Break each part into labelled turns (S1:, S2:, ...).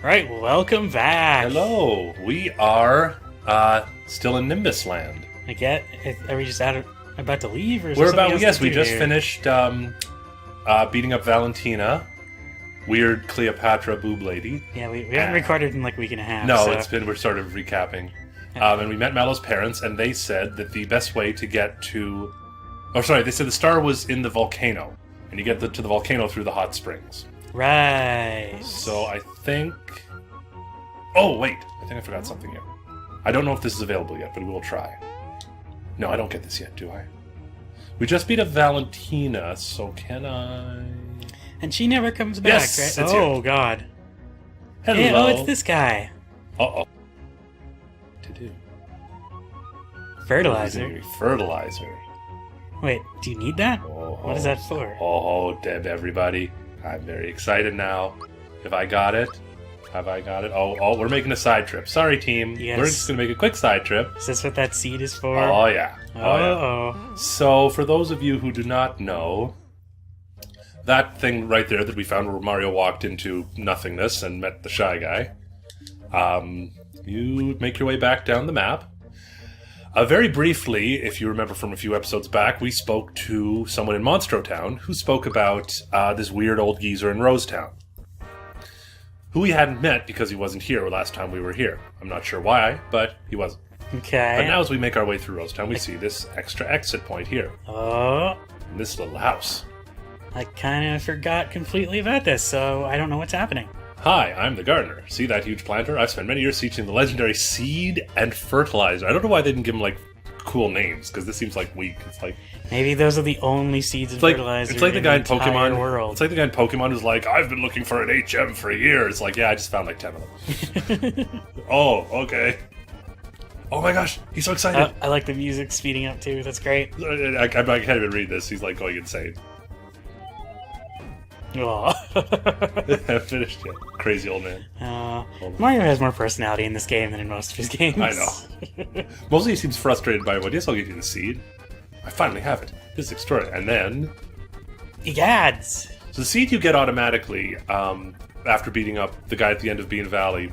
S1: Right, welcome back.
S2: Hello, we are still in Nimbus Land.
S1: Are we just about to leave, or is
S2: We're
S1: there something
S2: about
S1: else
S2: yes,
S1: to
S2: we
S1: do
S2: just
S1: here?
S2: finished beating up Valentina, weird Cleopatra boob lady.
S1: Yeah, we haven't recorded in like a week and a half.
S2: No,
S1: so.
S2: we're sort of recapping, and we met Mallow's parents, and they said that the best way to get to, they said the star was in the volcano, and you get to the volcano through the hot springs.
S1: Right.
S2: So I think. Oh wait, I think I forgot something here. I don't know if this is available yet, but we will try. No, I don't get this yet, do I? We just beat up Valentina, so can I?
S1: And she never comes back,
S2: Yes,
S1: right?
S2: it's
S1: Oh
S2: here.
S1: God.
S2: Hello.
S1: Hey, oh, it's this guy.
S2: Uh-oh. To do.
S1: Fertilizer.
S2: Fertilizer.
S1: Wait, do you need that?
S2: Oh,
S1: What is that for?
S2: Oh, Deb, everybody. I'm very excited now. Have I got it? Oh, we're making a side trip. Sorry, team.
S1: Yes.
S2: We're just going to make a quick side trip.
S1: Is this what that seed is for?
S2: Oh, yeah.
S1: Oh.
S2: So, for those of you who do not know, that thing right there that we found where Mario walked into nothingness and met the Shy Guy, you make your way back down the map. Very briefly, if you remember from a few episodes back, we spoke to someone in Monstro Town who spoke about this weird old geezer in Rosetown, who we hadn't met because he wasn't here last time we were here. I'm not sure why, but he wasn't.
S1: Okay.
S2: But now as we make our way through Rosetown, we see this extra exit point here.
S1: Oh.
S2: In this little house.
S1: I kind of forgot completely about this, so I don't know what's happening.
S2: Hi, I'm the gardener. See that huge planter? I've spent many years teaching the legendary seed and fertilizer. I don't know why they didn't give them, like, cool names, because this seems, like, weak. It's like...
S1: Maybe those are the only seeds and fertilizer
S2: it's like the guy in
S1: entire
S2: Pokemon.
S1: world.
S2: It's like the guy in Pokemon who's like, I've been looking for an HM for years. It's like, yeah, I just found, like, 10 of them. Oh, okay. Oh my gosh, he's so excited.
S1: I like the music speeding up, too. That's great.
S2: I can't even read this. He's, like, going insane.
S1: Aw.
S2: I finished it. Crazy old man.
S1: Mario has more personality in this game than in most of his games.
S2: I know. Mostly he seems frustrated by, well, yes, I'll give you the seed. I finally have it. This is extraordinary. And then...
S1: Egads!
S2: So the seed you get automatically after beating up the guy at the end of Bean Valley.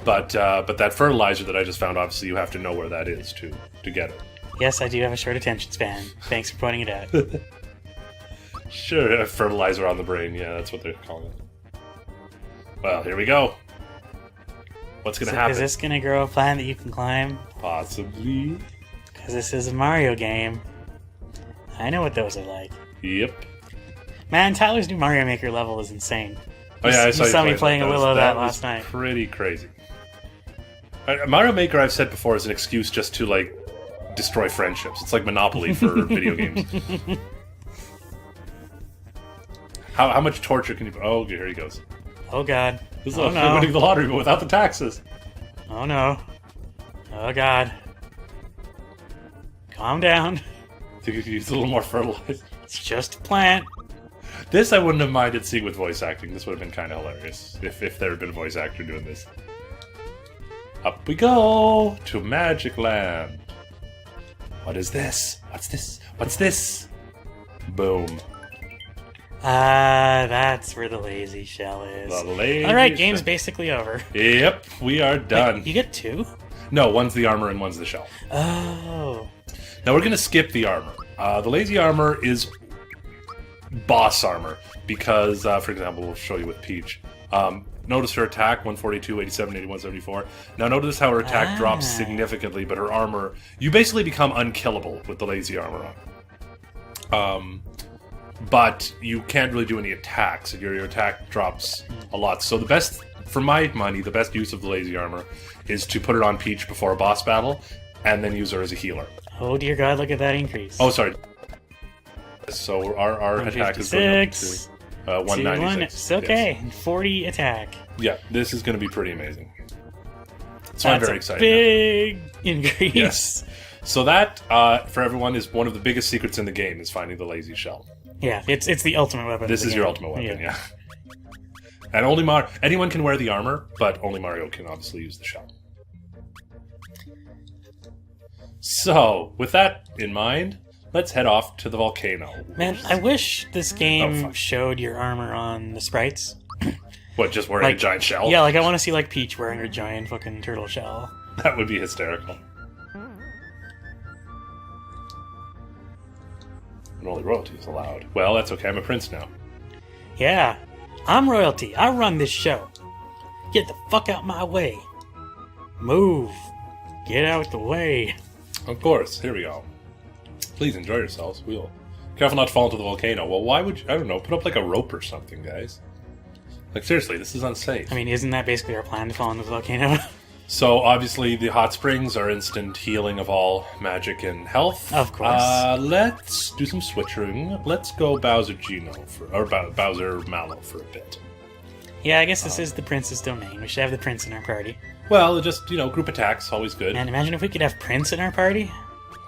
S2: But that fertilizer that I just found, obviously you have to know where that is to get it.
S1: Yes, I do have a short attention span. Thanks for pointing it out.
S2: Sure, fertilizer on the brain. Yeah, that's what they're calling it. Well, here we go. What's going to happen?
S1: Is this going to grow a plant that you can climb?
S2: Possibly.
S1: Because this is a Mario game. I know what those are like.
S2: Yep.
S1: Man, Tyler's new Mario Maker level is insane.
S2: Oh yeah, I
S1: You
S2: saw
S1: me playing a little of that last
S2: was
S1: night.
S2: Pretty crazy. Mario Maker, I've said before, is an excuse just to, like, destroy friendships. It's like Monopoly for video games. How much torture can you... Oh, here he goes.
S1: Oh god.
S2: This is
S1: Oh
S2: like
S1: no.
S2: winning the lottery, but without the taxes.
S1: Oh no. Oh god. Calm down.
S2: Think you could use a little more fertilizer.
S1: It's just a plant.
S2: This I wouldn't have minded seeing with voice acting. This would have been kind of hilarious if there had been a voice actor doing this. Up we go to Magic Land. What is this? What's this? What's this? Boom.
S1: That's where the lazy shell is.
S2: The lazy
S1: Alright, game's
S2: shell.
S1: basically over.
S2: Yep, we are done.
S1: Wait, you get two?
S2: No, one's the armor and one's the shell.
S1: Oh.
S2: Now we're going to skip the armor. The lazy armor is boss armor because, for example, we'll show you with Peach. Notice her attack, 142, 87, 81, 74. Now notice how her attack drops significantly, but her armor... You basically become unkillable with the lazy armor on. But you can't really do any attacks. Your attack drops a lot. So the best, for my money, the best use of the lazy armor is to put it on Peach before a boss battle, and then use her as a healer.
S1: Oh dear god, look at that increase.
S2: Oh, sorry. So our attack is going up to 196.
S1: It's okay.
S2: Yes.
S1: 40 attack.
S2: Yeah, this is going to be pretty amazing. So
S1: That's
S2: I'm very excited.
S1: Big increase.
S2: Yes. So that, for everyone, is one of the biggest secrets in the game, is finding the lazy shell.
S1: Yeah, it's the ultimate weapon.
S2: This is your ultimate weapon, yeah. And only anyone can wear the armor, but only Mario can obviously use the shell. So, with that in mind, let's head off to the volcano.
S1: Man, I wish this game
S2: fuck.
S1: showed your armor on the sprites.
S2: What, just wearing a giant shell?
S1: Yeah, like I want to see like Peach wearing her giant fucking turtle shell.
S2: That would be hysterical. And only royalty is allowed. Well, that's okay. I'm a prince now.
S1: Yeah, I'm royalty. I run this show. Get the fuck out my way. Move. Get out the way.
S2: Of course. Here we go. Please enjoy yourselves. We'll... Careful not to fall into the volcano. Well, why would you... I don't know. Put up like a rope or something, guys. Like, seriously, this is unsafe.
S1: I mean, isn't that basically our plan to fall into the volcano?
S2: So, obviously, the hot springs are instant healing of all magic and health.
S1: Of course.
S2: Let's do some switching. Let's go Bowser Geno, Bowser Mallow for a bit.
S1: Yeah, I guess this is the prince's domain. We should have the prince in our party.
S2: Well, just, group attacks, always good.
S1: Man, imagine if we could have Prince in our party.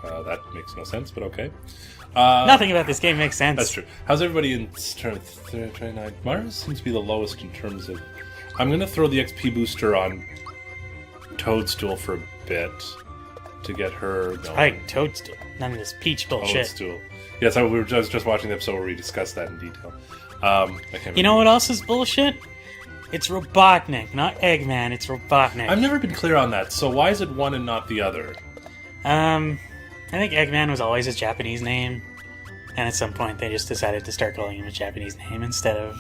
S2: That makes no sense, but okay.
S1: Nothing about this game makes sense.
S2: That's true. How's everybody in turn 29? Mars seems to be the lowest in terms of... I'm going to throw the XP booster on Toadstool for a bit to get her going.
S1: Right, Toadstool. None of this Peach bullshit.
S2: Toadstool. Yes, we were just watching the episode where we discussed that in detail.
S1: You know what else is bullshit? It's Robotnik, not Eggman. It's Robotnik.
S2: I've never been clear on that. So why is it one and not the other?
S1: I think Eggman was always his Japanese name, and at some point they just decided to start calling him a Japanese name instead of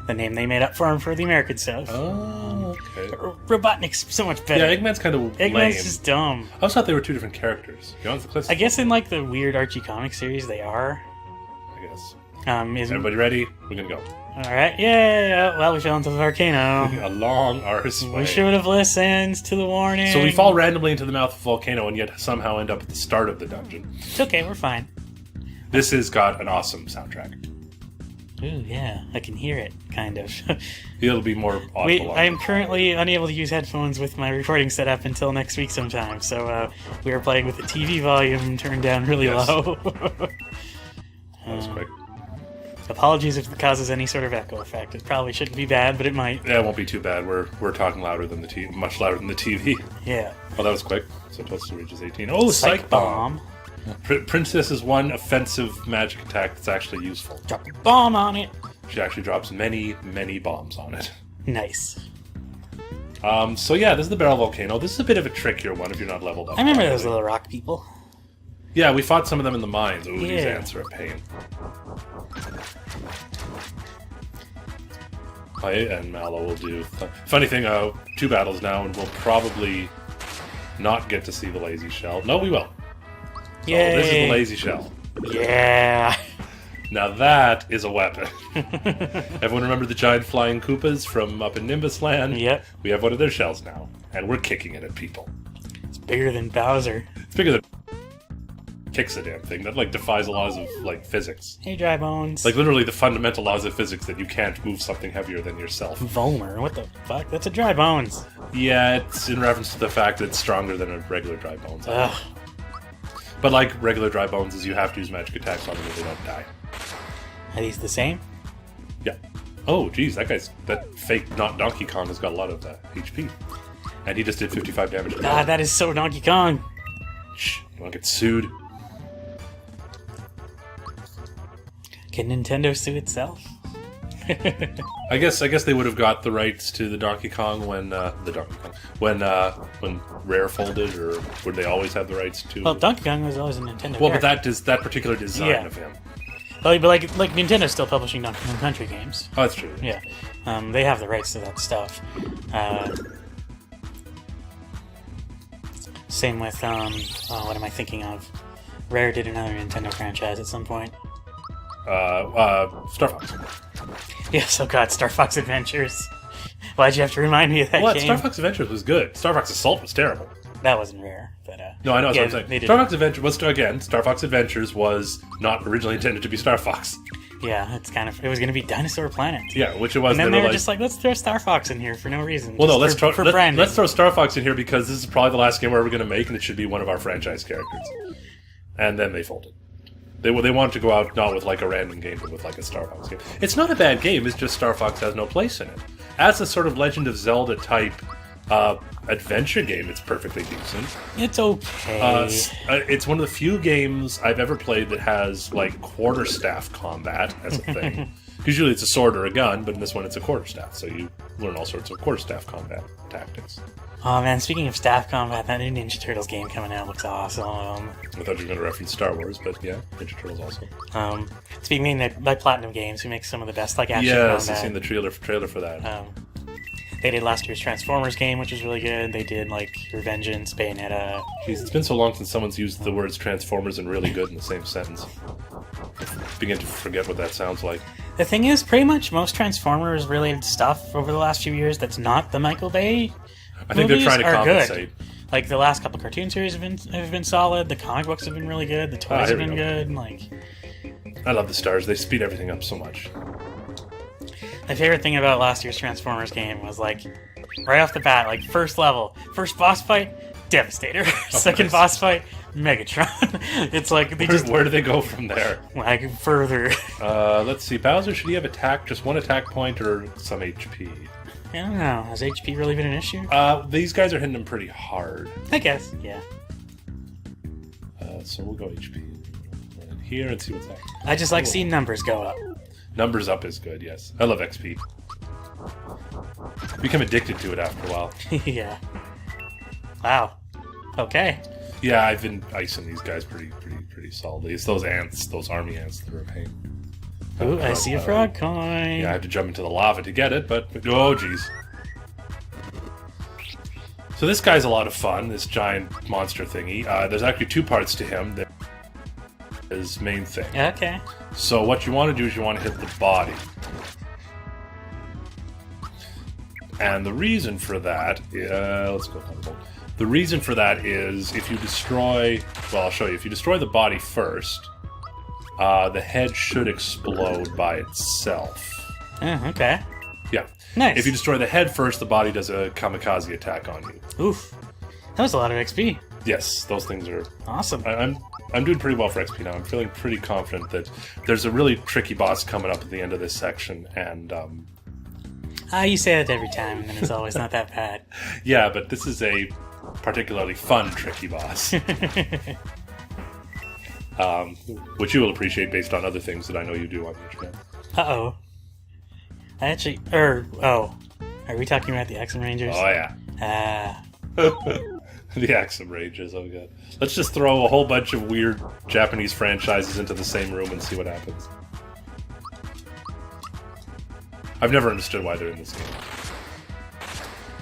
S1: the name they made up for him for the American stuff.
S2: Oh, okay.
S1: Robotnik's so much better.
S2: Yeah, Eggman's kind of lame.
S1: Eggman's just dumb.
S2: I always thought they were two different characters.
S1: I guess in like the weird Archie comic series they are.
S2: I guess.
S1: Everybody
S2: ready? We're gonna go.
S1: Alright, yeah. Well, we fell into the volcano.
S2: A long arse way.
S1: We should have listened to the warning.
S2: So we fall randomly into the mouth of the volcano and yet somehow end up at the start of the dungeon.
S1: It's okay, we're fine.
S2: This has got an awesome soundtrack.
S1: Ooh, yeah. I can hear it, kind of.
S2: It'll be more audible.
S1: I am currently unable to use headphones with my recording set up until next week sometime, so we are playing with the TV volume turned down really low.
S2: That was quick.
S1: Apologies if it causes any sort of echo effect. It probably shouldn't be bad, but it might.
S2: Yeah, it won't be too bad. We're talking louder than the TV, much louder than the TV.
S1: Yeah.
S2: Oh, that was quick. So Toadstool reaches 18. Oh, Psych Bomb. Princess is one offensive magic attack that's actually useful.
S1: Drop a bomb on it.
S2: She actually drops many, many bombs on it.
S1: Nice.
S2: So yeah, this is the Barrel Volcano. This is a bit of a trickier one if you're not leveled up.
S1: I remember those little rock people.
S2: Yeah, we fought some of them in the mines. Ooh,
S1: yeah.
S2: These ants are a pain. And Mallow will do. Funny thing, 2 battles now, and we'll probably not get to see the lazy shell. No, we will.
S1: Yeah.
S2: This is the lazy shell.
S1: Yeah.
S2: Now that is a weapon. Everyone remember the giant flying Koopas from up in Nimbus Land?
S1: Yep.
S2: We have one of their shells now, and we're kicking it at people.
S1: It's bigger than Bowser.
S2: It's bigger than... Kicks the damn thing. That, defies the laws of, physics.
S1: Hey, Dry Bones.
S2: Literally the fundamental laws of physics that you can't move something heavier than yourself.
S1: Vomer? What the fuck? That's a Dry Bones.
S2: Yeah, it's in reference to the fact that it's stronger than a regular Dry Bones.
S1: Ugh.
S2: But like regular Dry Bones is you have to use magic attacks on them or they don't die.
S1: Are these the same?
S2: Yeah. Oh, geez, that fake not Donkey Kong has got a lot of HP. And he just did 55 damage.
S1: God, that is so Donkey Kong.
S2: Shh, you wanna get sued?
S1: Can Nintendo sue itself?
S2: I guess they would have got the rights to the Donkey Kong when Rare folded, or would they always have the rights to?
S1: Well, Donkey Kong was always a Nintendo.
S2: Well,
S1: character.
S2: but that particular design of him.
S1: Well, but like Nintendo's still publishing Donkey Kong Country games.
S2: Oh, that's true.
S1: Yeah, they have the rights to that stuff. Same with what am I thinking of? Rare did another Nintendo franchise at some point.
S2: Star Fox.
S1: Yes, oh god, Star Fox Adventures. Why'd you have to remind me of that game?
S2: Star Fox Adventures was good. Star Fox Assault was terrible.
S1: That wasn't Rare, but
S2: no, I know
S1: yeah,
S2: what I'm saying. Star Fox Adventures was Star Fox Adventures was not originally intended to be Star Fox.
S1: Yeah, it was going to be Dinosaur Planet.
S2: Yeah, which it was.
S1: And then they were just like, let's throw Star Fox in here for no reason.
S2: Well, no, let's throw Star Fox in here because this is probably the last game we're ever going to make, and it should be one of our franchise characters. And then they folded. They wanted to go out not with a random game, but with a Star Fox game. It's not a bad game. It's just Star Fox has no place in it. As a sort of Legend of Zelda type adventure game, it's perfectly decent.
S1: It's okay.
S2: It's one of the few games I've ever played that has quarterstaff combat as a thing. Usually it's a sword or a gun, but in this one it's a quarterstaff, so you learn all sorts of quarterstaff combat tactics.
S1: Oh man, speaking of staff combat, that new Ninja Turtles game coming out looks awesome.
S2: I thought you were going to reference Star Wars, but yeah, Ninja Turtles also.
S1: It's being made by Platinum Games, who makes some of the best like action
S2: Yes,
S1: combat.
S2: I've seen the trailer for that.
S1: They did last year's Transformers game, which was really good. They did like Revengeance, Bayonetta.
S2: Jeez, it's been so long since someone's used the words Transformers and really good in the same sentence. I begin to forget what that sounds like.
S1: The thing is, pretty much most Transformers related stuff over the last few years that's not the Michael Bay
S2: I think they're trying to compensate.
S1: Good. Like the last couple cartoon series have been solid. The comic books have been really good. The toys have been good. Like,
S2: I love the stars. They speed everything up so much.
S1: my favorite thing about last year's Transformers game was like right off the bat, like first level, first boss fight, Devastator. Second
S2: nice.
S1: Boss fight, Megatron. It's like they
S2: Where do they go from there?
S1: like further.
S2: Let's see. Bowser, should he have just one attack point or some HP?
S1: I don't know. Has HP really been an issue?
S2: These guys are hitting him pretty hard.
S1: I guess, yeah.
S2: So we'll go HP in here and see what's happening.
S1: I just like seeing numbers go up.
S2: Numbers up is good, yes. I love XP. Become addicted to it after a while.
S1: Yeah. Wow. Okay.
S2: Yeah, I've been icing these guys pretty solidly. It's those ants, those army ants that are a pain.
S1: Ooh, I see a frog coin.
S2: Yeah, I have to jump into the lava to get it, but oh jeez. So this guy's a lot of fun, this giant monster thingy. There's actually two parts to him. There's his main thing.
S1: Okay.
S2: So what you want to do is you want to hit the body. And the reason for that, let's go Thunderbolt. The reason for that is if you destroy, well, I'll show you. If you destroy the body first, the head should explode by itself.
S1: Okay.
S2: Yeah.
S1: Nice.
S2: If you destroy the head first, the body does a kamikaze attack on you.
S1: Oof. That was a lot of XP.
S2: Yes, those things are
S1: Awesome.
S2: I'm doing pretty well for XP now. I'm feeling pretty confident that there's a really tricky boss coming up at the end of this section, and
S1: You say that every time, and then it's always not that bad.
S2: yeah, but this is a particularly fun tricky boss, which you will appreciate based on other things that I know you do on the internet.
S1: Uh-oh. I actually... are we talking about the X-Men Rangers?
S2: Oh yeah. The Axum Rangers, oh god. Let's just throw a whole bunch of weird Japanese franchises into the same room and see what happens. I've never understood why they're in this game.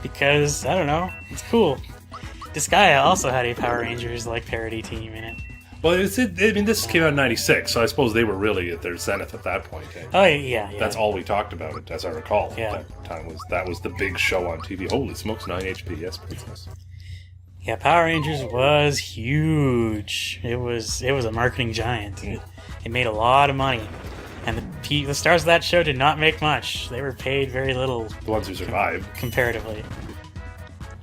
S1: Because, I don't know, it's cool. This guy also had a Power Rangers, like, parody team in it.
S2: Well, this came out in '96, so I suppose they were really at their zenith at that point. Eh?
S1: Oh, yeah.
S2: That's all we talked about it, as I recall.
S1: Yeah.
S2: At that time that was the big show on TV. Holy smokes, 9 HP, yes, princess.
S1: Yeah, Power Rangers was huge. It was a marketing giant. It made a lot of money. And the stars of that show did not make much. They were paid very little.
S2: The ones who survived.
S1: Comparatively.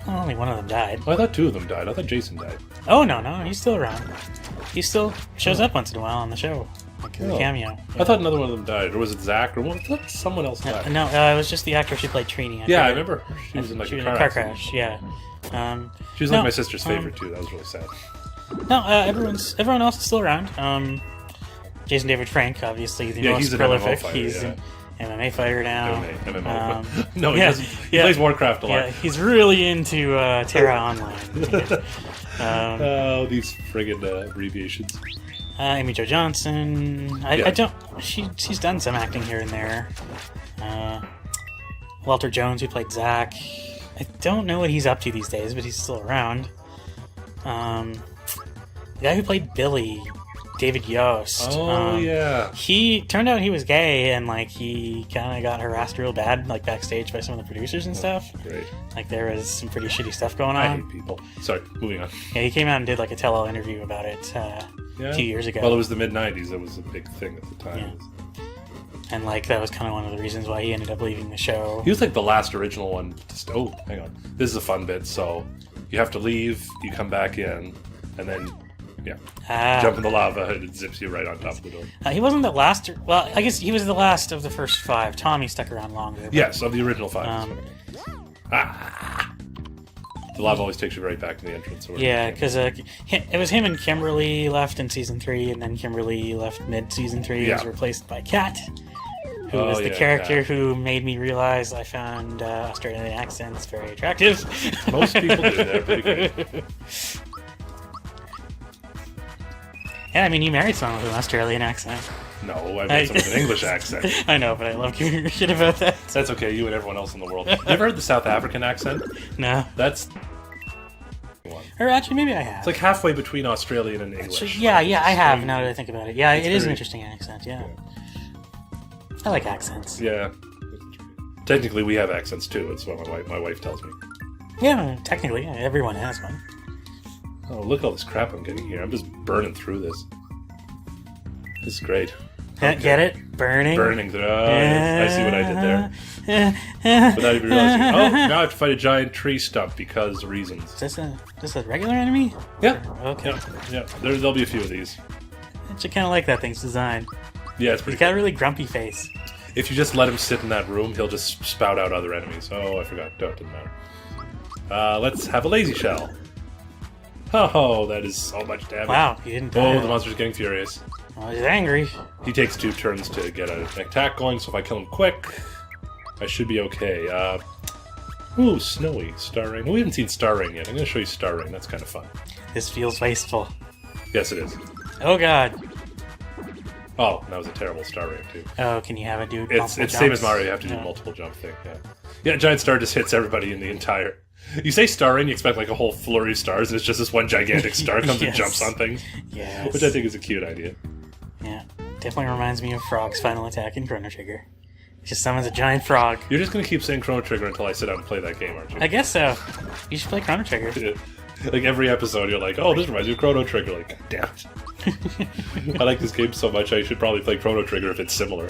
S1: Well, only one of them died.
S2: Well, I thought 2 of them died. I thought Jason died.
S1: Oh, no, he's still around. He still shows up once in a while on the show. Like a cameo.
S2: I thought another one of them died. Or was it Zach? Or I thought someone else died.
S1: No, it was just the actress who played Trini.
S2: I remember. She was in like a car
S1: crash, yeah.
S2: She was like my sister's favorite, too. That was really sad.
S1: No, everyone else is still around. Jason David Frank, obviously the most prolific. He's an MMA fighter now.
S2: MMA. No, he doesn't. He plays Warcraft a lot.
S1: Yeah, he's really into Terra Online.
S2: These friggin' abbreviations.
S1: Amy Jo Johnson. I don't. She's done some acting here and there. Walter Jones, who played Zack. I don't know what he's up to these days, but he's still around. The guy who played Billy, David Yost.
S2: Oh, yeah.
S1: He turned out he was gay, and like he kind of got harassed real bad, like backstage by some of the producers and stuff.
S2: Great.
S1: Like there was some pretty shitty stuff going on.
S2: I hate people. Sorry, moving on.
S1: Yeah, he came out and did like a tell-all interview about it a few years ago.
S2: Well, it was the mid-90s. That was a big thing at the time.
S1: Yeah. And like that was kind of one of the reasons why he ended up leaving the show.
S2: He was like the last original one. Oh, hang on. This is a fun bit. So you have to leave, you come back in, and then jump in the lava and it zips you right on top of the door.
S1: He wasn't the last. Well, I guess he was the last of the first 5. Tommy stuck around longer. But,
S2: yes, of the original 5. The lava always takes you right back to the entrance.
S1: Yeah, because it was him and Kimberly left in season 3, and then Kimberly left mid-season 3 and was replaced by Kat. who was the character who made me realize I found Australian accents very attractive.
S2: Most people do. They're pretty good.
S1: Yeah, I mean, you married someone with an Australian accent.
S2: No, I made someone with an English accent.
S1: I know, but I love giving her shit about that.
S2: That's okay, you and everyone else in the world. You ever heard the South African accent?
S1: No.
S2: That's...
S1: Or actually, maybe I have.
S2: It's like halfway between Australian and English.
S1: Actually, yeah, I have, now that I think about it. Yeah, it is an interesting accent, yeah. I like accents.
S2: Yeah. Technically, we have accents, too. It's what my wife tells me.
S1: Yeah, technically, yeah, everyone has one.
S2: Oh, look at all this crap I'm getting here. I'm just burning through this. This is great.
S1: Okay. Get it? Burning?
S2: Burning. Oh, yes. I see what I did there. Without even realizing. Oh, now I have to fight a giant tree stump because reasons.
S1: Is this a regular enemy?
S2: Yeah.
S1: Okay.
S2: Yeah. There'll be a few of these.
S1: I actually kind of like that thing's design.
S2: Yeah, it's pretty
S1: He's got a really grumpy face.
S2: If you just let him sit in that room, he'll just spout out other enemies. Oh, I forgot. No, it didn't matter. Let's have a lazy shell. Oh, that is so much damage.
S1: Wow, he didn't die.
S2: Oh, the monster's getting furious.
S1: Oh, he's angry.
S2: He takes 2 turns to get an attack going, so if I kill him quick, I should be okay. Ooh, snowy. Star Rain. Well, we haven't seen Star Rain yet. I'm going to show you Star Rain. That's kind of fun.
S1: This feels wasteful.
S2: Yes, it is.
S1: Oh, God.
S2: Oh, that was a terrible Star Rain, too.
S1: Oh, can you have it do
S2: It's same as Mario. You have to do multiple jump thing. Yeah, giant star just hits everybody in the entire... You say Star Rain, you expect like a whole flurry of stars, and it's just this one gigantic star comes and jumps on things.
S1: Yes.
S2: Which I think is a cute idea.
S1: Yeah. Definitely reminds me of Frog's final attack in Chrono Trigger. It just summons a giant frog.
S2: You're just going to keep saying Chrono Trigger until I sit down and play that game, aren't you?
S1: I guess so. You should play Chrono Trigger.
S2: Yeah. Like every episode, you're like, oh, this reminds me of Chrono Trigger. Like, God damn it. I like this game so much, I should probably play Chrono Trigger if it's similar.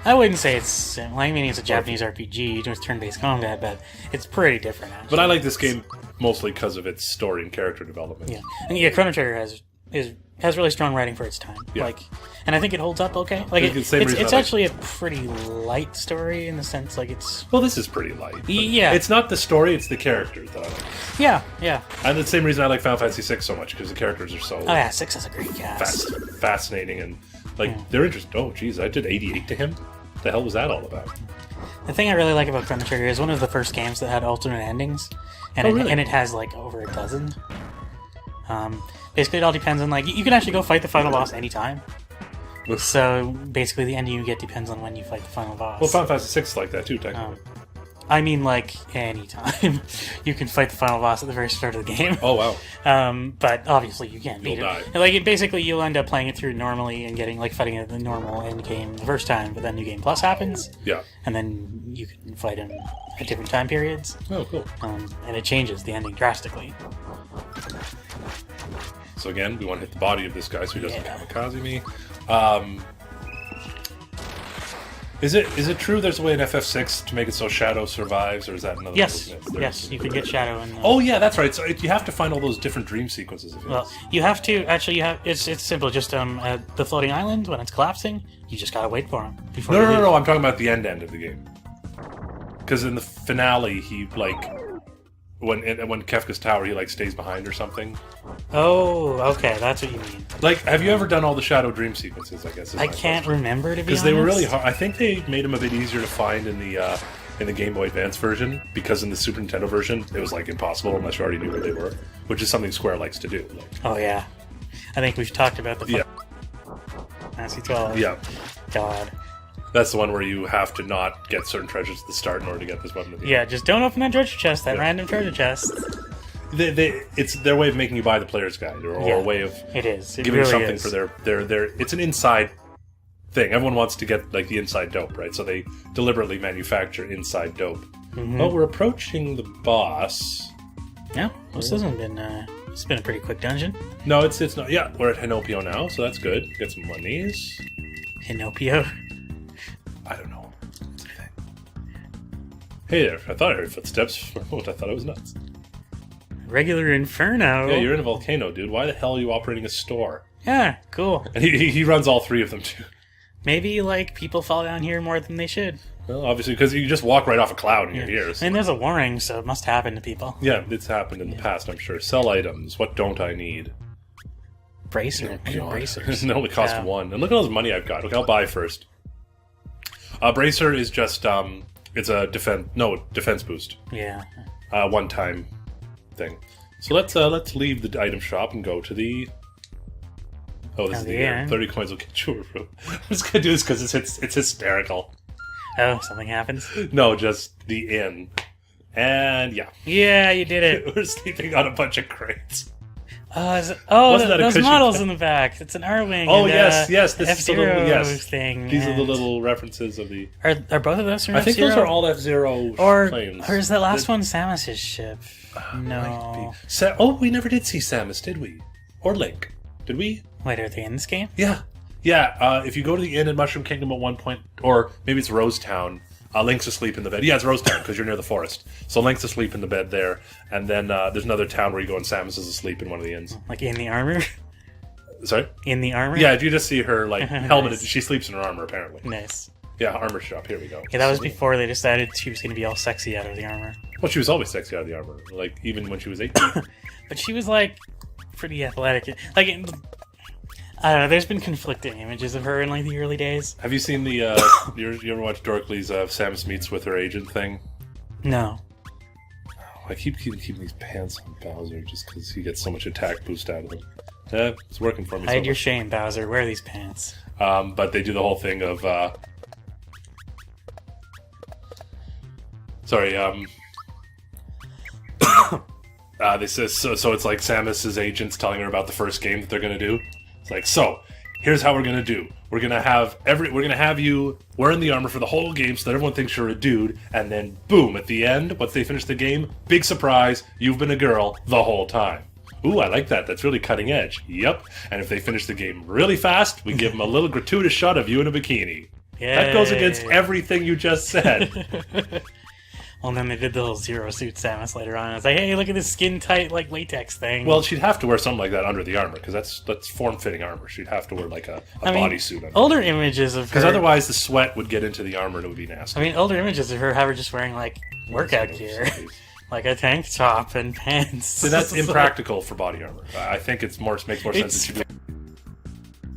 S1: I wouldn't say it's similar. I mean, it's a Japanese RPG with turn-based combat, but it's pretty different, actually.
S2: But I like this game mostly because of its story and character development.
S1: Yeah. And yeah, Chrono Trigger has really strong writing for its time.
S2: Yeah.
S1: And I think it holds up okay. Like it's actually a pretty light story in the sense it's.
S2: Well, this is pretty light.
S1: Yeah.
S2: It's not the story; it's the characters that I like.
S1: Yeah, yeah.
S2: And the same reason I like Final Fantasy VI so much because the characters are so.
S1: Oh yeah, 6 has a great cast.
S2: Fascinating and they're interesting. Oh, geez, I did 88 to him. What the hell was that all about?
S1: The thing I really like about Chrono Trigger is one of the first games that had alternate endings, and it has over a dozen. Basically, it all depends on you can actually go fight the final boss anytime. So basically, the ending you get depends on when you fight the final boss.
S2: Well, Final Fantasy VI is like that too, technically.
S1: I mean, anytime you can fight the final boss at the very start of the game.
S2: Oh wow!
S1: But obviously, you can't beat
S2: die.
S1: it. Basically, you'll end up playing it through normally and getting fighting at the normal end game the first time, but then New Game Plus happens.
S2: Yeah.
S1: And then you can fight him at different time periods.
S2: Oh, cool.
S1: And it changes the ending drastically.
S2: So again, we want to hit the body of this guy so he doesn't kamikaze me. Is it true there's a way in FF6 to make it so Shadow survives, or is that another?
S1: Yes, you can get Shadow in.
S2: Oh yeah, that's right. So you have to find all those different dream sequences.
S1: Well, you have to actually. It's simple. Just at the floating island when it's collapsing, you just gotta wait for him.
S2: No. I'm talking about the end of the game. Because in the finale, he when Kefka's Tower, he stays behind or something.
S1: Oh, okay, that's what you mean.
S2: Have you ever done all the Shadow dream sequences? I guess
S1: I can't remember, to be honest.
S2: Because they were really hard. I think they made them a bit easier to find in the Game Boy Advance version. Because in the Super Nintendo version, it was impossible unless you already knew where they were, which is something Square likes to do.
S1: Oh yeah, I think we've talked about the Fantasy 12.
S2: Yeah.
S1: God.
S2: That's the one where you have to not get certain treasures at the start in order to get this weapon.
S1: Yeah, just don't open that treasure chest, random treasure chest.
S2: It's their way of making you buy the player's guide, or a way of giving
S1: really
S2: something for their. It's an inside thing. Everyone wants to get the inside dope, right? So they deliberately manufacture inside dope. Mm-hmm. Well, we're approaching the boss.
S1: Yeah, this hasn't been. It's been a pretty quick dungeon.
S2: No, it's not. Yeah, we're at Hinopio now, so that's good. Get some monies.
S1: Hinopio.
S2: I don't know. It's a thing. Hey there, I thought I heard footsteps. For a moment, I thought I was nuts.
S1: Regular Inferno.
S2: Yeah, you're in a volcano, dude. Why the hell are you operating a store?
S1: Yeah, cool.
S2: And he runs all 3 of them, too.
S1: Maybe, people fall down here more than they should.
S2: Well, obviously, because you just walk right off a cloud and you're here. So.
S1: And there's a warning, so it must happen to people.
S2: Yeah, it's happened in the past, I'm sure. Sell items. What don't I need?
S1: Bracers.
S2: It only costs 1. And look at all this money I've got. Look, I'll buy first. Bracer is just it's a defense boost.
S1: Yeah.
S2: One time thing. So let's leave the item shop and go to the. Oh, this is the end. 30 coins will get you a room. I'm just gonna do this because it's hysterical.
S1: Oh, something happens?
S2: No, just the inn. And yeah.
S1: Yeah, you did it.
S2: We're sleeping on a bunch of crates.
S1: Wasn't that
S2: a
S1: those models in the back. It's an R-Wing.
S2: Oh,
S1: and,
S2: yes. This
S1: F-Zero
S2: is yes.
S1: thing.
S2: These are the little references of the.
S1: Are both of those from
S2: I think
S1: F-Zero?
S2: those are all F-Zero planes.
S1: Or is that last one Samus's ship? No.
S2: We never did see Samus, did we? Or Link. Did we?
S1: Wait, are they in this game?
S2: Yeah. Yeah, if you go to the inn in Mushroom Kingdom at one point, or maybe it's Rosetown, Link's asleep in the bed. Yeah, it's Rosetown, because you're near the forest. So Link's asleep in the bed there, and then there's another town where you go and Samus is asleep in one of the inns.
S1: Like in the armor?
S2: Sorry?
S1: In the armor?
S2: Yeah, you just see her, helmeted.
S1: Nice.
S2: She sleeps in her armor, apparently.
S1: Nice.
S2: Yeah, armor shop, here we go.
S1: Yeah, that was before they decided she was going to be all sexy out of the armor.
S2: Well, she was always sexy out of the armor, even when she was 8.
S1: But she was, pretty athletic. I don't know, there's been conflicting images of her in, the early days.
S2: Have you seen the, you ever watch Dorkly's Samus Meets with her agent thing?
S1: No.
S2: I keep keeping these pants on Bowser just because he gets so much attack boost out of them. Yeah, it's working for me.
S1: Hide your shame, Bowser. Wear these pants.
S2: But they do the whole thing of, they say, so it's like Samus's agents telling her about the first game that they're going to do. It's like, so, here's how we're going to do. We're going to have you wearing the armor for the whole game so that everyone thinks you're a dude, and then boom, at the end, once they finish the game, big surprise, you've been a girl the whole time. Ooh, I like that. That's really cutting edge. Yep. And if they finish the game really fast, we give them a little gratuitous shot of you in a bikini.
S1: Yay.
S2: That goes against everything you just said.
S1: Well, then they did the little Zero Suit Samus later on. It's like, hey, look at this skin-tight, latex thing.
S2: Well, she'd have to wear something like that under the armor, because that's form-fitting armor. She'd have to wear, a bodysuit under.
S1: Older images of her...
S2: Because otherwise the sweat would get into the armor and it would be nasty.
S1: Older images of her have her just wearing, workout gear. Like a tank top and pants.
S2: See, that's impractical for body armor. I think makes more sense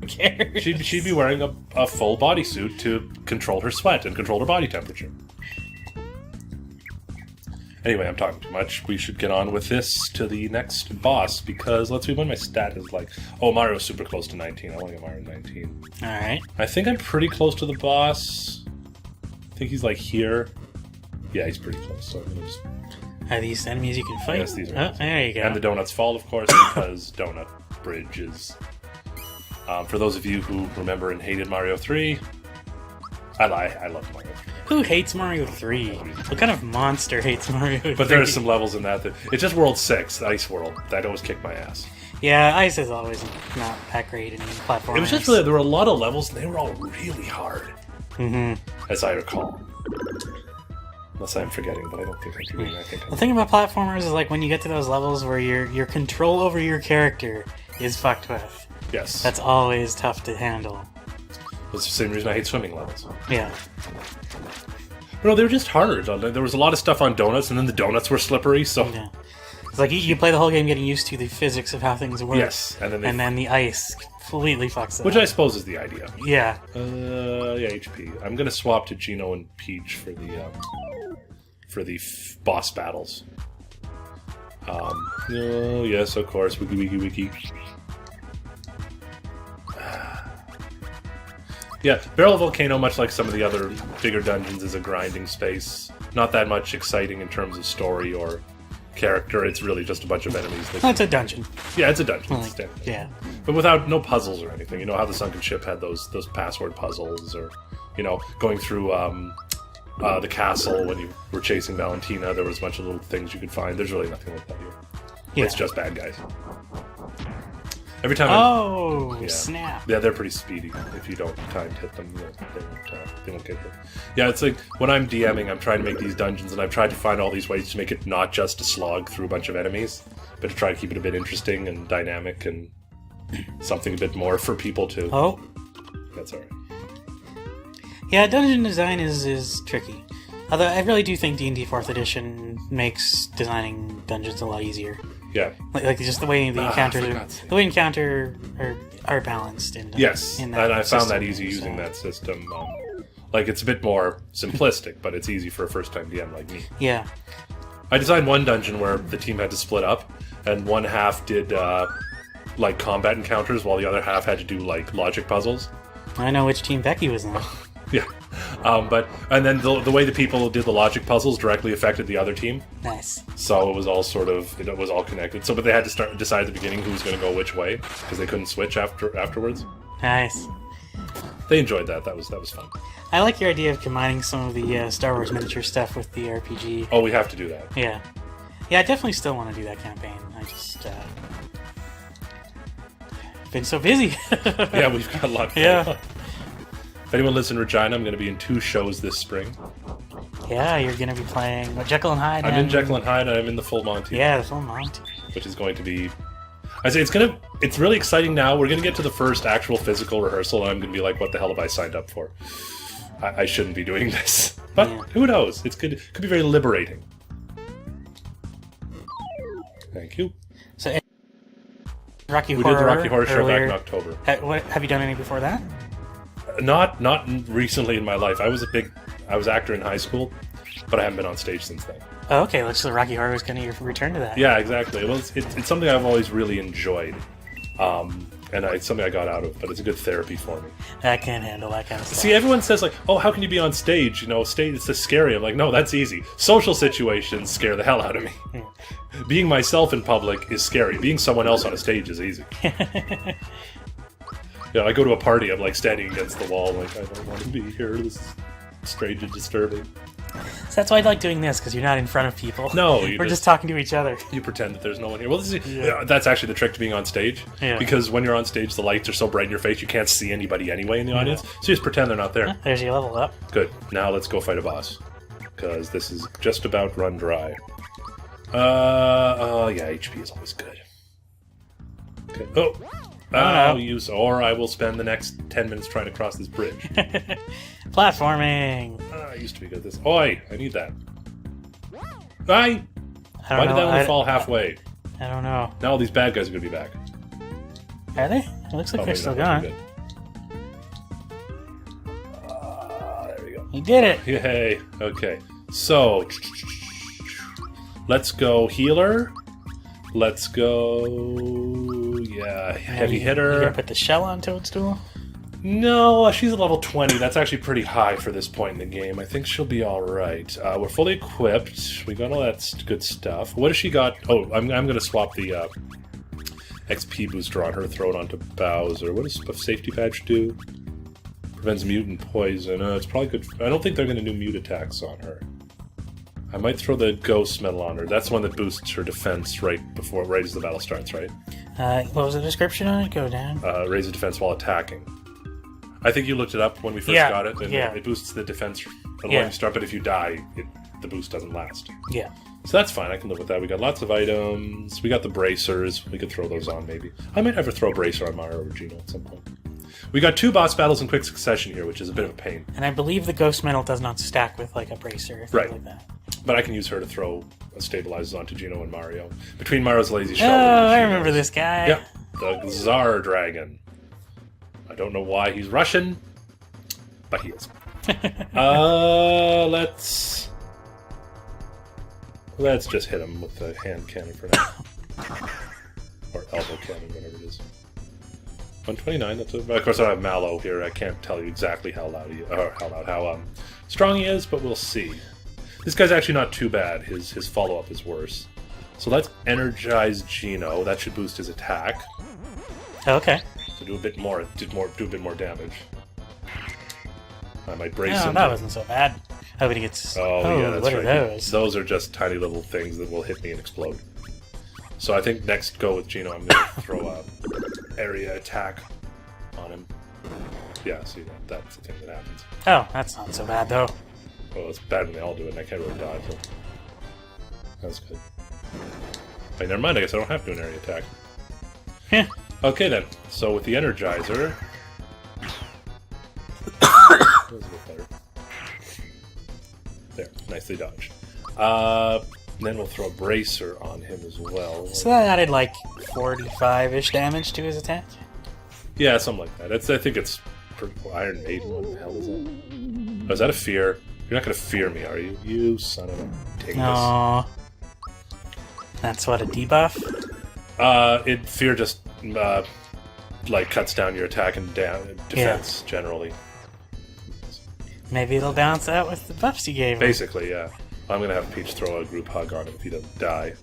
S2: that she'd be wearing a full bodysuit to control her sweat and control her body temperature. Anyway, I'm talking too much. We should get on with this to the next boss, because let's see what my stat is like. Oh, Mario's super close to 19. I want to get Mario 19.
S1: Alright.
S2: I think I'm pretty close to the boss. I think he's here. Yeah, he's pretty close, so I'm going to just...
S1: Are these enemies you can fight?
S2: Yes, these are.
S1: Oh, there you go.
S2: And the donuts fall, of course, because Donut Bridge is... for those of you who remember and hated Mario 3, I love Mario 3.
S1: Who hates Mario 3? What kind of monster hates Mario 3?
S2: But there are some levels in that it's just World 6, Ice World. That always kicked my ass.
S1: Yeah, Ice is always not that great in platformers.
S2: It was just there were a lot of levels, and they were all really hard. Mm-hmm. As I recall. Unless I'm forgetting, but I don't think I'm doing that.
S1: The thing about platformers is when you get to those levels where your control over your character is fucked with.
S2: Yes.
S1: That's always tough to handle.
S2: That's the same reason I hate swimming levels.
S1: Yeah.
S2: No, they were just hard. There was a lot of stuff on donuts, and then the donuts were slippery, so... Yeah.
S1: It's you play the whole game getting used to the physics of how things work.
S2: Yes, and then
S1: the ice completely fucks it
S2: Which
S1: up.
S2: I suppose is the idea.
S1: Yeah.
S2: Yeah, HP. I'm gonna swap to Geno and Peach for the boss battles. Oh, yes, of course. Wiki. Yeah, Barrel Volcano, much like some of the other bigger dungeons, is a grinding space. Not that much exciting in terms of story or character. It's really just a bunch of enemies.
S1: It's a dungeon.
S2: Yeah, it's a dungeon.
S1: Yeah.
S2: But without no puzzles or anything. You know how the Sunken Ship had those password puzzles, or going through the castle when you were chasing Valentina. There was a bunch of little things you could find. There's really nothing like that here. Yeah. It's just bad guys. Every time.
S1: Snap!
S2: Yeah, they're pretty speedy. If you don't time hit them, they won't get hit. Yeah, it's like when I'm DMing, I'm trying to make these dungeons, and I've tried to find all these ways to make it not just a slog through a bunch of enemies, but to try to keep it a bit interesting and dynamic and something a bit more for people to.
S1: Oh,
S2: that's alright.
S1: Yeah, dungeon design is tricky. Although I really do think D&D 4th Edition makes designing dungeons a lot easier.
S2: Yeah.
S1: Just the way the encounters are balanced.
S2: Yes, and I found that easy using that system. Like, it's a bit more simplistic, but it's easy for a first-time DM like me.
S1: Yeah.
S2: I designed one dungeon where the team had to split up, and one half did, like, combat encounters, while the other half had to do, like, logic puzzles.
S1: I know which team Becky was in.
S2: Yeah. And then the way the people did the logic puzzles directly affected the other team.
S1: Nice.
S2: So it was all it was all connected. So, but they had to decide at the beginning who was going to go which way, because they couldn't switch afterwards.
S1: Nice.
S2: They enjoyed that. That was fun.
S1: I like your idea of combining some of the Star Wars miniature stuff with the RPG.
S2: Oh, we have to do that.
S1: Yeah. Yeah, I definitely still want to do that campaign. I just been so busy.
S2: Yeah, we've got a lot.
S1: Yeah.
S2: If anyone lives in Regina, I'm going to be in 2 shows this spring.
S1: Yeah, you're going to be playing Jekyll and Hyde.
S2: I'm in Jekyll and Hyde, and I'm in the Full Monty.
S1: Yeah, the Full Monty.
S2: Which is going to be... I say it's really exciting now. We're going to get to the first actual physical rehearsal, and I'm going to be like, what the hell have I signed up for? I shouldn't be doing this. But who knows? It's good. It could be very liberating. Thank you.
S1: So, Rocky
S2: we
S1: Horror.
S2: did the Rocky Horror Show back
S1: earlier.
S2: in October.
S1: Have you done any before that?
S2: Not recently in my life. I was actor in high school, but I haven't been on stage since then.
S1: Oh, okay. Looks like Rocky Horror is going to return to that.
S2: Yeah, exactly. Well, it's something I've always really enjoyed, and it's something I got out of. But it's a good therapy for me.
S1: I can't handle that kind of stuff.
S2: See, everyone says like, "Oh, how can you be on stage? You know, stage it's just scary." I'm like, "No, that's easy. Social situations scare the hell out of me. Being myself in public is scary. Being someone else on a stage is easy." Yeah, I go to a party, I'm like standing against the wall, like, I don't want to be here. This is strange and disturbing.
S1: So that's why I like doing this, because you're not in front of people.
S2: No,
S1: we're just talking to each other.
S2: You pretend that there's no one here. Well, that's actually the trick to being on stage.
S1: Yeah.
S2: Because when you're on stage, the lights are so bright in your face, you can't see anybody anyway in the audience. So you just pretend they're not there.
S1: There's your level up.
S2: Good. Now let's go fight a boss. Because this is just about run dry. Oh yeah, HP is always good. Okay. Oh! I'll use, or I will spend the next 10 minutes trying to cross this bridge.
S1: Platforming.
S2: I used to be good at this. Oi! I need that. Why did that only fall halfway?
S1: I don't know.
S2: Now all these bad guys are going to be back.
S1: Are they? It looks like they're still gone.
S2: There we go.
S1: You did it!
S2: Yay! Okay. So, let's go healer. Let's go... Yeah, heavy hitter.
S1: You gonna put the shell on Toadstool?
S2: No, she's at level 20. That's actually pretty high for this point in the game. I think she'll be alright. We're fully equipped. We got all that good stuff. What has she got? Oh, I'm going to swap the XP booster on her, throw it onto Bowser. What does a safety patch do? Prevents mutant poison. It's probably good. I don't think they're going to do mute attacks on her. I might throw the ghost medal on her. That's the one that boosts her defense right as the battle starts, right?
S1: What was the description on it? Go down.
S2: Raise the defense while attacking. I think you looked it up when we first got it, and it boosts the defense when you start, but if you die, the boost doesn't last.
S1: Yeah.
S2: So that's fine, I can live with that. We got lots of items. We got the bracers. We could throw those on, maybe. I might have to throw a bracer on Mario or Gino at some point. We got 2 boss battles in quick succession here, which is a bit of a pain.
S1: And I believe the ghost medal does not stack with, like, a bracer or something like that.
S2: But I can use her to throw stabilizers onto Gino and Mario. Between Mario's lazy shell.
S1: Oh, I remember this guy.
S2: Yep, the Tsar Dragon. I don't know why he's Russian, but he is. Let's just hit him with the hand cannon for now. Or elbow cannon, whatever it is. 129. Of course, I don't have Mallow here. I can't tell you exactly how strong he is, but we'll see. This guy's actually not too bad. His follow-up is worse. So let's energize Gino. That should boost his attack.
S1: Okay.
S2: So do a bit more damage. I might brace him.
S1: That wasn't so bad. Oh, but he gets...
S2: yeah, that's
S1: what
S2: right.
S1: are those?
S2: Those are just tiny little things that will hit me and explode. So I think next go with Gino, I'm going to throw a area attack on him. Yeah, see, that's the thing that happens.
S1: Oh, that's not so bad, though.
S2: Well, it's bad when they all do it, and I can't really dodge, so... That's good. Hey, never mind, I guess I don't have to do an area attack.
S1: Yeah.
S2: Okay, then. So with the Energizer... That was a bit better. There, nicely dodged. Then we'll throw a bracer on him as well.
S1: So that added like 45-ish damage to his attack?
S2: Yeah, something like that. I think it's Iron Maiden. What the hell is that? Oh, is that a fear? You're not going to fear me, are you? You son of a dingus.
S1: Aww. That's what, a debuff?
S2: Fear just, like, cuts down your attack and defense, generally.
S1: Maybe it'll balance out with the buffs you gave him.
S2: Basically, yeah. I'm going to have Peach throw a group hug on him if he doesn't die.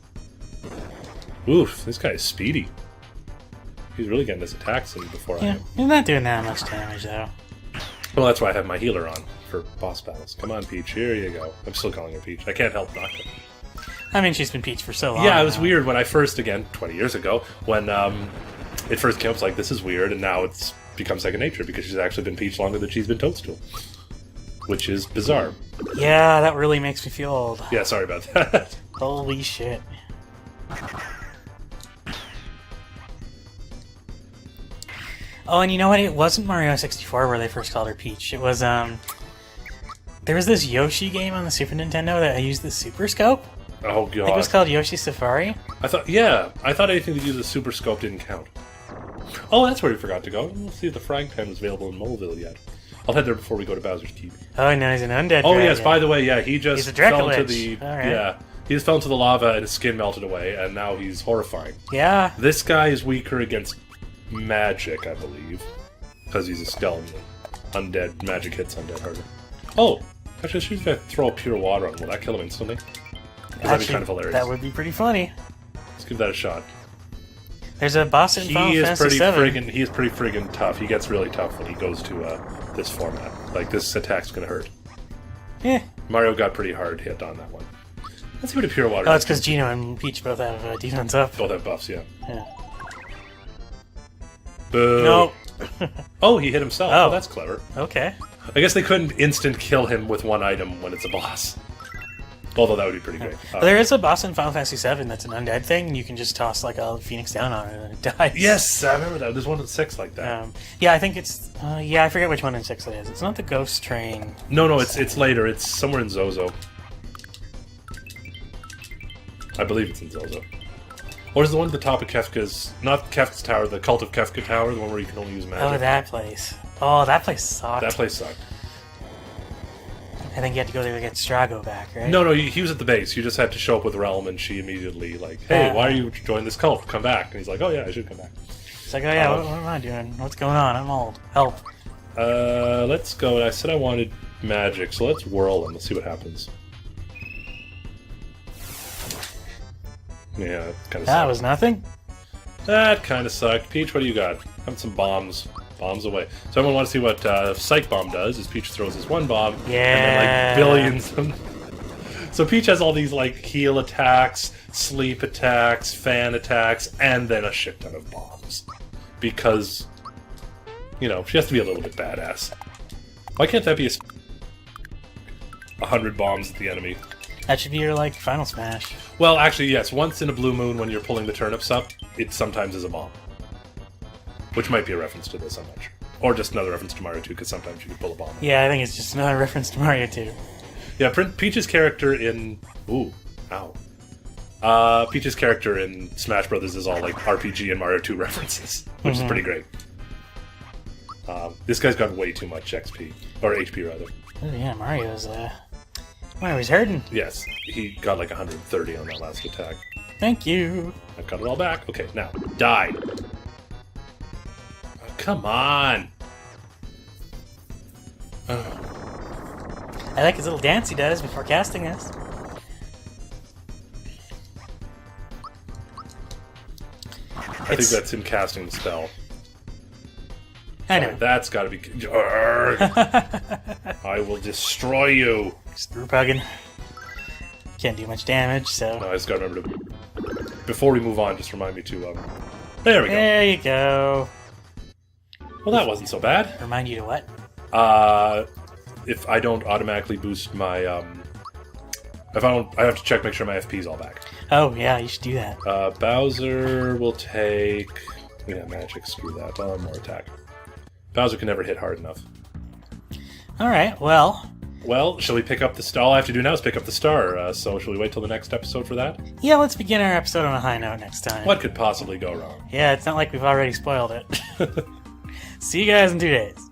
S2: Oof, this guy is speedy. He's really getting his attacks in before I am.
S1: He's not doing that much damage, though.
S2: Well, that's why I have my healer on for boss battles. Come on, Peach. Here you go. I'm still calling her Peach. I can't help not to.
S1: I mean, she's been Peach for so long.
S2: Yeah, it was
S1: now.
S2: weird when I first, again, 20 years ago, when it first came up, I was like, this is weird, and now it's become second nature because she's actually been Peach longer than she's been Toadstool. Which is bizarre.
S1: Yeah, that really makes me feel old.
S2: Yeah, sorry about that.
S1: Holy shit. Oh, and you know what? It wasn't Mario 64 where they first called her Peach. It was, there was this Yoshi game on the Super Nintendo that I used the Super Scope.
S2: Oh, God.
S1: I think it was called Yoshi Safari.
S2: I thought anything that uses a Super Scope didn't count. Oh, that's where we forgot to go. Let's see if the frying pan was available in Moleville yet. I'll head there before we go to Bowser's Keep.
S1: Oh, no, he's an undead
S2: Oh,
S1: dragon.
S2: yes, by the way, yeah, he
S1: He's
S2: just
S1: a
S2: fell into
S1: Dracolich.
S2: the...
S1: Alright.
S2: Yeah, he just fell into the lava and his skin melted away, and now he's horrifying.
S1: Yeah.
S2: This guy is weaker against magic, I believe. Because he's a skeleton. Undead. Magic hits undead harder. Oh! Actually, I should throw pure water on him. Will that kill him instantly? 'Cause that'd be kind of hilarious.
S1: That would be pretty funny.
S2: Let's give that a shot.
S1: There's a boss in Final Fantasy VII.
S2: He is pretty friggin' tough. He gets really tough when he goes to this format. Like, this attack's gonna hurt.
S1: Yeah.
S2: Mario got pretty hard hit on that one. Let's see what a pure water
S1: Oh,
S2: is.
S1: it's because Gino and Peach both have defense up.
S2: Both have buffs, yeah.
S1: Yeah.
S2: Boo.
S1: Nope.
S2: Oh, he hit himself.
S1: Oh.
S2: Oh, that's clever.
S1: Okay.
S2: I guess they couldn't instant kill him with one item when it's a boss. Although that would be pretty great.
S1: Well, there is a boss in Final Fantasy VII that's an undead thing, and you can just toss like a phoenix down on it and it dies.
S2: Yes, I remember that. There's one in 6 like that.
S1: Yeah, I think it's... yeah, I forget which one in 6 it is. It's not the Ghost Train.
S2: No, it's later. It's somewhere in Zozo. I believe it's in Zozo. Or is the one at the top of Kefka's... Not Kefka's Tower, the Cult of Kefka Tower, the one where you can only use magic.
S1: Oh, that place. Oh, that place sucked.
S2: That place sucked.
S1: I think you had to go there to get Strago back, right?
S2: No, he was at the base. You just had to show up with Realm, and she immediately, like, hey, why are you joining this cult? Come back. And he's like, oh, yeah, I should come back.
S1: It's like, oh, yeah, what am I doing? What's going on? I'm old. Help.
S2: Let's go. I said I wanted magic, so let's whirl and let's see what happens. Yeah, kind of
S1: That was nothing.
S2: That kind of sucked. Peach, what do you got? Have some bombs. Bombs away. So everyone wants to see what Psych Bomb does, is Peach throws this one bomb, and then, like, billions of them. So Peach has all these, like, heal attacks, sleep attacks, fan attacks, and then a shit ton of bombs. Because, you know, she has to be a little bit badass. Why can't that be 100 bombs at the enemy?
S1: That should be your, like, final smash.
S2: Well, actually, yes. Once in a blue moon when you're pulling the turnips up, it sometimes is a bomb. Which might be a reference to this, I'm not sure. Or just another reference to Mario 2, because sometimes you can pull a bomb.
S1: Yeah, I think it's just another reference to Mario 2.
S2: Yeah, Peach's character in... Ooh, ow. Peach's character in Smash Brothers is all, like, RPG and Mario 2 references, which is pretty great. This guy's got way too much XP. Or HP, rather.
S1: Oh, yeah, Mario's hurting.
S2: Yes, he got like 130 on that last attack.
S1: Thank you.
S2: I got it all back. Okay, now, die. Oh, come on.
S1: I like his little dance he does before casting this.
S2: I think that's him casting the spell.
S1: I know.
S2: Right, that's gotta be... I will destroy you.
S1: Just group hugging. Can't do much damage, so...
S2: No, I just gotta remember to... Before we move on, just remind me to... There we go.
S1: There you go.
S2: Well, that wasn't so bad.
S1: Remind you to what?
S2: If I don't automatically boost my... If I don't... I have to check, make sure my FP's all back.
S1: Oh, yeah, you should do that.
S2: Bowser will take... Yeah, magic, screw that. I'll have more attack. Bowser can never hit hard enough.
S1: Alright, well...
S2: Well, shall we pick up the star? All I have to do now is pick up the star, so shall we wait till the next episode for that?
S1: Yeah, let's begin our episode on a high note next time.
S2: What could possibly go wrong?
S1: Yeah, it's not like we've already spoiled it. See you guys in 2 days.